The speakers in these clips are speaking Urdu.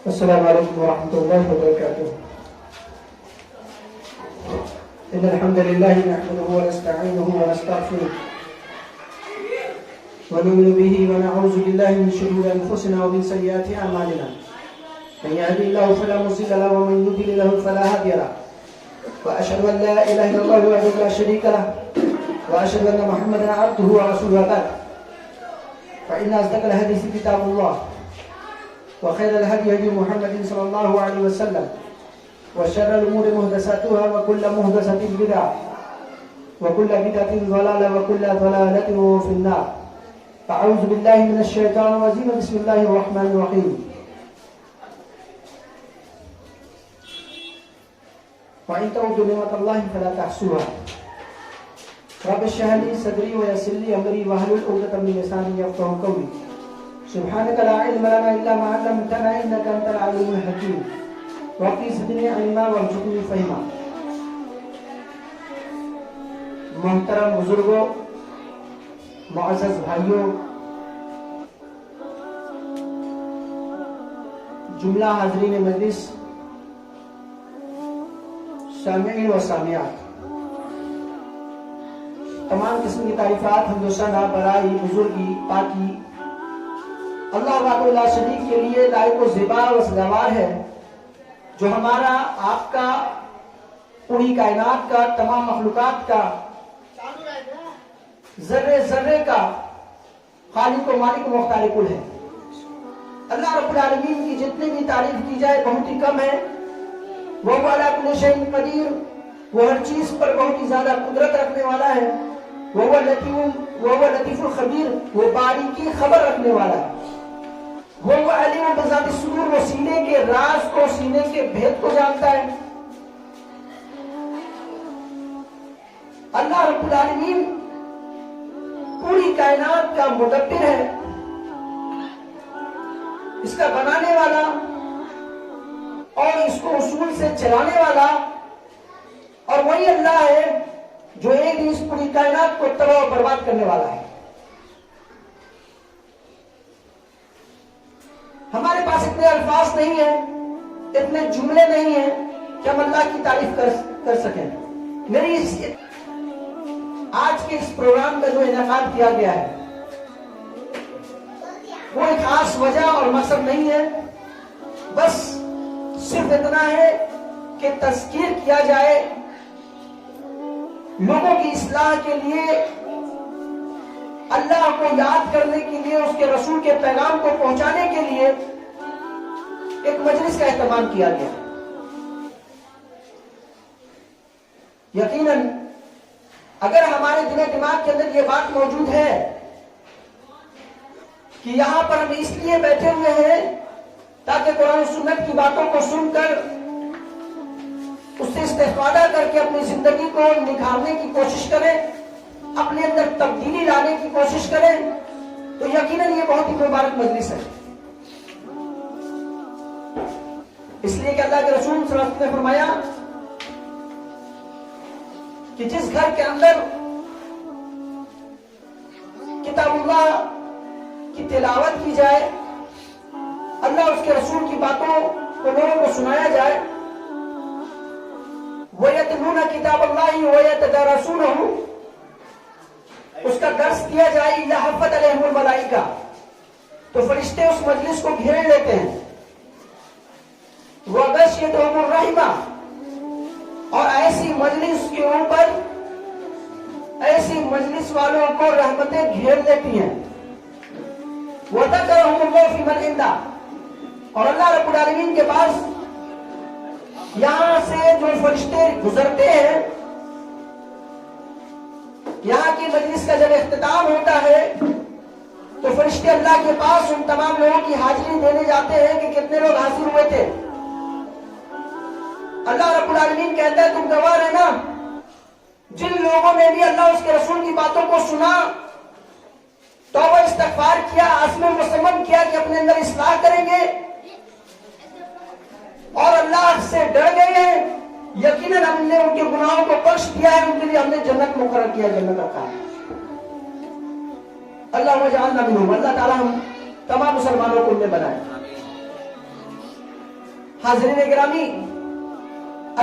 السلام عليكم ورحمة الله وبركاته. إن الحمد لله نحمده ونستعينه ونستغفره ونؤمن به ونعوذ بالله من شرور أنفسنا ومن سيئات أعمالنا. من يهد الله فلا مضل له ومن يضلل له فلا هادي له. وأشهد أن لا إله إلا الله وحده لا شريك له وأشهد أن محمدا عبده ورسوله بعد. فإن أصدق الحديث كتاب الله وخير الهدي هدي محمد صلى الله عليه وسلم وشر الأمور محدثاتها وكل محدثة بدعة وكل بدعة ضلالة وكل ضلالة في النار. أعوذ بالله من الشيطان الرجيم. بسم الله الرحمن الرحيم. وإن تعودوا نعمة الله فلا تحصوها. رب اشرح لي صدري ويسر لي أمري واحلل عقدة من لساني يفقهوا قولي. سبحانك لا علم لنا إلا ما علمتنا إنك أنت العليم الحكيم. رب زدني علما وارزقني فهما. محترم بزرگوں، معزز بھائیوں، جملہ حاضرین مجلس، سامعین و سامعات، تمام قسم کی تعریفات حمد و ثنا برائے بزرگی پاکی اللہ وحدہ لا شریک کے لیے لائق و زیبا و سزاوار ہے، جو ہمارا، آپ کا، پوری کائنات کا، تمام مخلوقات کا، ذرے ذرے کا خالق و مالک و مختار کل ہے۔ اللہ رب العالمین کی جتنی بھی تعریف کی جائے بہت ہی کم ہے۔ وہ علی کل شیء قدیر، وہ ہر چیز پر بہت ہی زیادہ قدرت رکھنے والا ہے۔ وہ لطیف الخبیر، وہ باریکی خبر رکھنے والا ہے۔ وہ علیم بذات الصدور، وہ سینے کے راز کو، سینے کے بھید کو جانتا ہے۔ اللہ رب العالمین پوری کائنات کا مدبر ہے، اس کا بنانے والا، اس کو اصول سے چلانے والا، اور وہی اللہ ہے جو ایک دن اس پوری کائنات کو تباہ و برباد کرنے والا ہے۔ ہمارے پاس اتنے الفاظ نہیں ہیں، اتنے جملے نہیں ہیں کہ ہم اللہ کی تعریف کر سکیں۔ میری آج کے اس پروگرام کا جو انعقاد کیا گیا ہے وہ ایک خاص وجہ اور مقصد نہیں ہے، بس صرف اتنا ہے کہ تذکیر کیا جائے، لوگوں کی اصلاح کے لیے، اللہ کو یاد کرنے کے لیے، اس کے رسول کے پیغام کو پہنچانے کے لیے ایک مجلس کا اہتمام کیا گیا۔ یقیناً اگر ہمارے دل و دماغ کے اندر یہ بات موجود ہے کہ یہاں پر ہم اس لیے بیٹھے ہوئے ہیں تاکہ قرآن و سنت کی باتوں کو سن کر اس سے استفادہ کر کے اپنی زندگی کو نکھارنے کی کوشش کریں، اپنے اندر تبدیلی لانے کی کوشش کریں، تو یقیناً یہ بہت ہی مبارک مجلس ہے۔ اس لیے کہ اللہ کے رسول صلی اللہ علیہ وسلم نے فرمایا کہ جس گھر کے اندر کتاب اللہ کی تلاوت کی جائے، اللہ اس کے رسول کی باتوں کو لوگوں کو سنایا جائے، وَيَتْلُونَ كِتَابَ اللَّهِ وَيَتَدَارَسُونَهُ، اس کا درس دیا جائے، يَحْفَظْ عَلَيْهِمُ الْمَلَائِكَةُ، تو فرشتے اس مجلس کو گھیر لیتے ہیں، وَغَشِيَتْهُمُ الرَّحْمَةُ، اور ایسی مجلس کے اوپر، ایسی مجلس والوں کو رحمتیں گھیر لیتی ہیں، وَذَكَرَهُمُ اللَّهُ فِي مَنْ عِندَهُ، اور اللہ رب العالمین کے پاس یہاں سے جو فرشتے گزرتے ہیں، یہاں کی مجلس کا جب اختتام ہوتا ہے تو فرشتے اللہ کے پاس ان تمام لوگوں کی حاضری دینے جاتے ہیں کہ کتنے لوگ حاضر ہوئے تھے۔ اللہ رب العالمین کہتا ہے تم گواہ رہنا، جن لوگوں نے بھی اللہ اس کے رسول کی باتوں کو سنا، توبہ استغفار کیا، عزم مصمم کیا کہ اپنے اندر اصلاح کریں گے اور اللہ سے ڈر گئے ہیں، یقیناً ہم نے ان کے گناہوں کو بخش دیا ہے، ان کے لیے ہم نے جنت مقرر کیا، جنت رکھا ہے۔ اللہ وجعلنا منہم، اللہ تعالی ہم تمام مسلمانوں کو ان میں بنائے۔ حاضرین گرامی،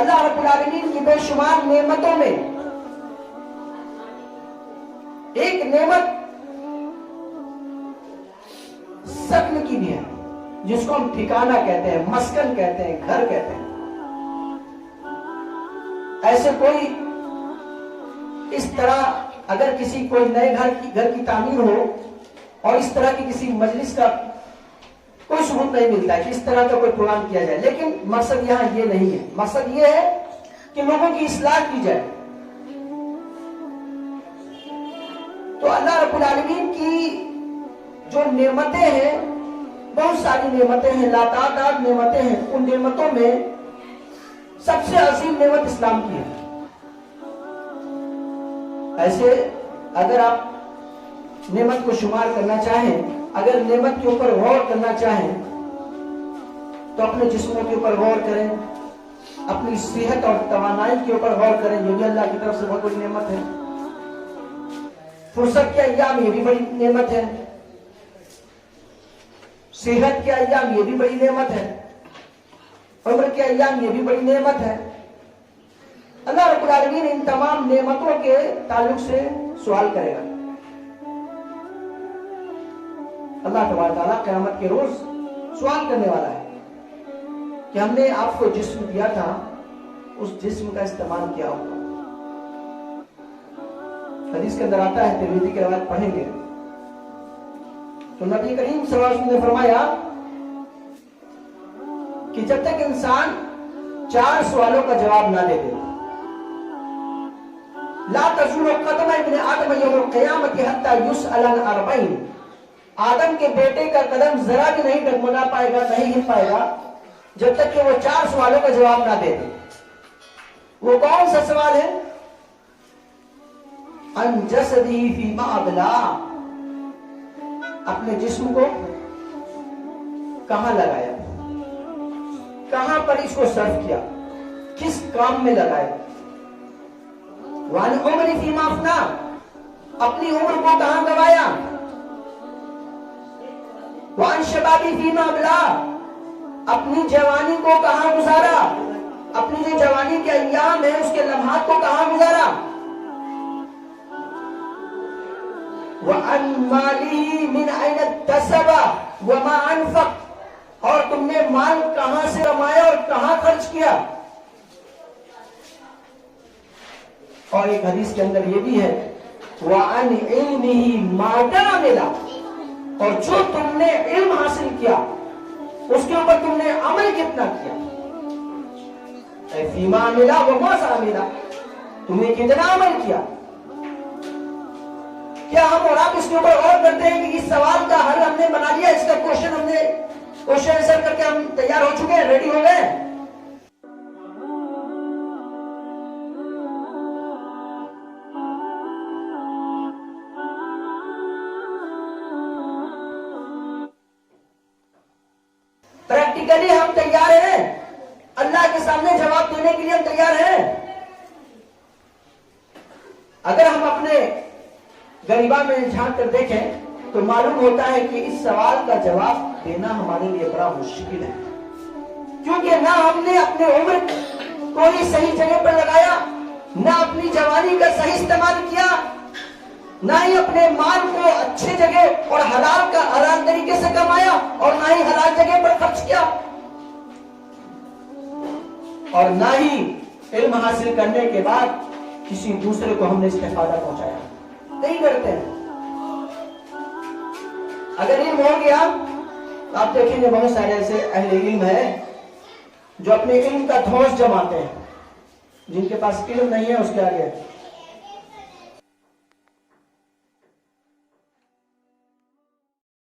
اللہ رب العالمین کی بے شمار نعمتوں میں ایک نعمت سکن کی بھی ہے، جس کو ہم ٹھکانہ کہتے ہیں، مسکن کہتے ہیں، گھر کہتے ہیں۔ ایسے کوئی اس طرح اگر کسی کوئی نئے گھر کی تعمیر ہو اور اس طرح کی کسی مجلس کا کوئی ثبوت نہیں ملتا ہے کہ اس طرح کا کوئی پروگرام کیا جائے، لیکن مقصد یہاں یہ نہیں ہے، مقصد یہ ہے کہ لوگوں کی اصلاح کی جائے۔ تو اللہ رب العالمین کی جو نعمتیں ہیں، بہت ساری نعمتیں ہیں، لاتعداد نعمتیں ہیں، ان نعمتوں میں سب سے عظیم نعمت اسلام کی ہے۔ ایسے اگر آپ نعمت کو شمار کرنا چاہیں، اگر نعمت کے اوپر غور کرنا چاہیں تو اپنے جسموں کے اوپر غور کریں، اپنی صحت اور توانائی کے اوپر غور کریں، یہ بھی اللہ کی طرف سے بہت بڑی نعمت ہے۔ فرصت کے ایام یہ بھی بڑی نعمت ہے، صحت کے ایام یہ بھی بڑی نعمت ہے، عمر کے ایام یہ بھی بڑی نعمت ہے۔ اللہ رب العالمین ان تمام نعمتوں کے تعلق سے سوال کرے گا۔ اللہ تبارک تعالیٰ قیامت کے روز سوال کرنے والا ہے کہ ہم نے آپ کو جسم دیا تھا، اس جسم کا استعمال کیا ہوگا۔ حدیث کے اندر آتا ہے، ترمذی کی روایت پڑھیں گے تو نبی کریم صلی اللہ علیہ وسلم نے فرمایا کہ جب تک انسان 4 سوالوں کا جواب نہ دے دے، لا تزول قدم ابن آدم یوم القیامت حتی یسأل عن 40، آدم کے بیٹے کا قدم ذرا بھی نہیں ڈگمگا پائے گا، نہیں ہل پائے گا جب تک کہ وہ 4 سوالوں کا جواب نہ دے دے۔ وہ کون سا سوال ہے؟ ان جسدہ فیما ابلا، اپنے جسم کو کہاں لگایا، کہاں پر اس کو صرف کیا، کس کام میں لگائے. وَعَنْ عُمْرِ فِيمَا أَفْنَىٰ، اپنی عمر کو کہاں گوایا. وَعَنْ شَبَابِ فِيمَا أَبْلَىٰ، اپنی جوانی کو کہاں گزارا، اپنی جو جوانی کے ایام ہیں اس کے لمحات کو کہاں گزارا. وَعَنْ مَالِهِ مِنْ أَيْنَ اكْتَسَبَ وَمَا أَنْفَقَ، اور تم نے مال کہاں سے کمایا اور کہاں خرچ کیا. اور ایک حدیث کے اندر یہ بھی ہے وَعَنْ عِلْمِهِ مَاذَا عَمِلَ، اور جو تم نے علم حاصل کیا اس کے اوپر تم نے عمل کتنا کیا. فِيمَا عَمِلَ وَمَاذَا عَمِلَ، تم نے کتنا عمل کیا. کیا ہم اور آپ اس کے اوپر غور کرتے ہیں کہ اس سوال کا حل ہم نے بنا لیا، اس کا کوشچن ہم نے کوشچن آنسر کر کے ہم تیار ہو چکے ہیں، ریڈی ہو گئے. پریکٹیکلی ہم تیار ہیں، اللہ کے سامنے جواب دینے کے لیے ہم تیار ہیں. اگر ہم اپنے غریبہ میں جھانک کر دیکھیں تو معلوم ہوتا ہے کہ اس سوال کا جواب دینا ہمارے لیے بڑا مشکل ہے، کیونکہ نہ ہم نے اپنے عمر کوئی صحیح جگہ پر لگایا، نہ اپنی جوانی کا صحیح استعمال کیا، نہ ہی اپنے مال کو اچھے جگہ اور حلال طریقے سے کمایا، اور نہ ہی حلال جگہ پر خرچ کیا، اور نہ ہی علم حاصل کرنے کے بعد کسی دوسرے کو ہم نے استفادہ پہنچایا. نہیں کرتے ہیں. اگر علم ہو گیا تو آپ دیکھیں گے بہت سارے ایسے اہل علم ہیں جو اپنے علم کا دھوس جماتے ہیں، جن کے پاس علم نہیں ہے اس کے آگے